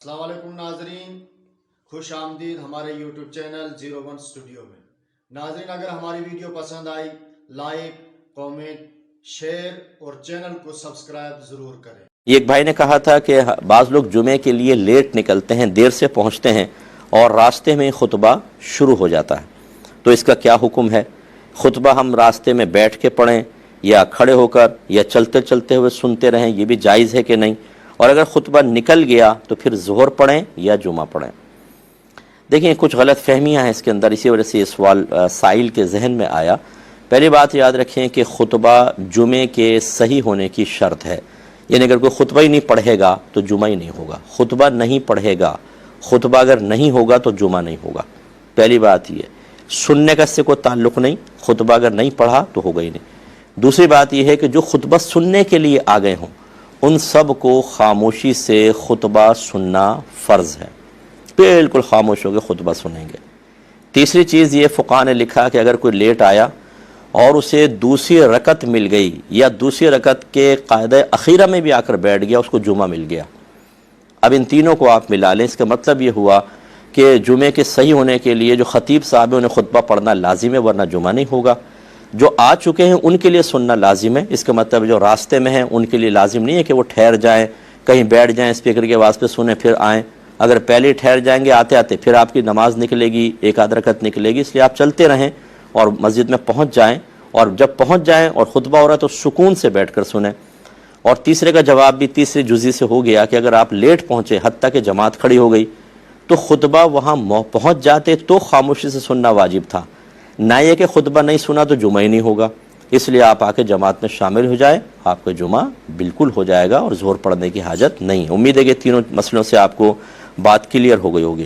السلام علیکم ناظرین، خوش آمدید ہمارے یوٹیوب چینل 01 اسٹوڈیو میں۔ ناظرین، اگر ہماری ویڈیو پسند آئی لائک، کومنٹ، شیئر اور چینل کو سبسکرائب ضرور کریں۔ ایک بھائی نے کہا تھا کہ بعض لوگ جمعے کے لیے لیٹ نکلتے ہیں، دیر سے پہنچتے ہیں اور راستے میں خطبہ شروع ہو جاتا ہے، تو اس کا کیا حکم ہے؟ خطبہ ہم راستے میں بیٹھ کے پڑھیں یا کھڑے ہو کر یا چلتے چلتے ہوئے سنتے رہیں، یہ بھی جائز ہے کہ نہیں؟ اور اگر خطبہ نکل گیا تو پھر ظہر پڑھیں یا جمعہ پڑھیں؟ دیکھیں، کچھ غلط فہمیاں ہیں اس کے اندر، اسی وجہ سے یہ سوال سائل کے ذہن میں آیا۔ پہلی بات یاد رکھیں کہ خطبہ جمعے کے صحیح ہونے کی شرط ہے، یعنی اگر کوئی خطبہ ہی نہیں پڑھے گا تو جمعہ ہی نہیں ہوگا۔ خطبہ نہیں پڑھے گا، خطبہ اگر نہیں ہوگا تو جمعہ نہیں ہوگا۔ پہلی بات یہ، سننے کا اس سے کوئی تعلق نہیں، خطبہ اگر نہیں پڑھا تو ہوگا ہی نہیں۔ دوسری بات یہ ہے کہ جو خطبہ سننے کے لیے آ گئے ہوں ان سب کو خاموشی سے خطبہ سننا فرض ہے، بالکل خاموش ہو کے خطبہ سنیں گے۔ تیسری چیز یہ، فقہاء نے لکھا کہ اگر کوئی لیٹ آیا اور اسے دوسری رکعت مل گئی یا دوسری رکعت کے قاعدہ اخیرہ میں بھی آ کر بیٹھ گیا، اس کو جمعہ مل گیا۔ اب ان تینوں کو آپ ملا لیں، اس کا مطلب یہ ہوا کہ جمعے کے صحیح ہونے کے لیے جو خطیب صاحب ہیں انہیں خطبہ پڑھنا لازم ہے، ورنہ جمعہ نہیں ہوگا۔ جو آ چکے ہیں ان کے لیے سننا لازم ہے، اس کا مطلب جو راستے میں ہیں ان کے لیے لازم نہیں ہے کہ وہ ٹھہر جائیں، کہیں بیٹھ جائیں، اسپیکر کی آواز پہ سنیں پھر آئیں۔ اگر پہلے ہی ٹھہر جائیں گے آتے آتے پھر آپ کی نماز نکلے گی، ایک آدھ رکعت نکلے گی، اس لیے آپ چلتے رہیں اور مسجد میں پہنچ جائیں، اور جب پہنچ جائیں اور خطبہ ہو رہا ہے تو سکون سے بیٹھ کر سنیں۔ اور تیسرے کا جواب بھی تیسری جزئی سے ہو گیا کہ اگر آپ لیٹ پہنچے حتیٰ کہ جماعت کھڑی ہو گئی تو خطبہ وہاں پہنچ جاتے تو خاموشی سے سننا واجب تھا، نہ یہ کہ خطبہ نہیں سنا تو جمعہ ہی نہیں ہوگا۔ اس لیے آپ آ کے جماعت میں شامل ہو جائے، آپ کا جمعہ بالکل ہو جائے گا اور ظہر پڑھنے کی حاجت نہیں۔ امید ہے کہ تینوں مسئلوں سے آپ کو بات کلیئر ہو گئی ہوگی۔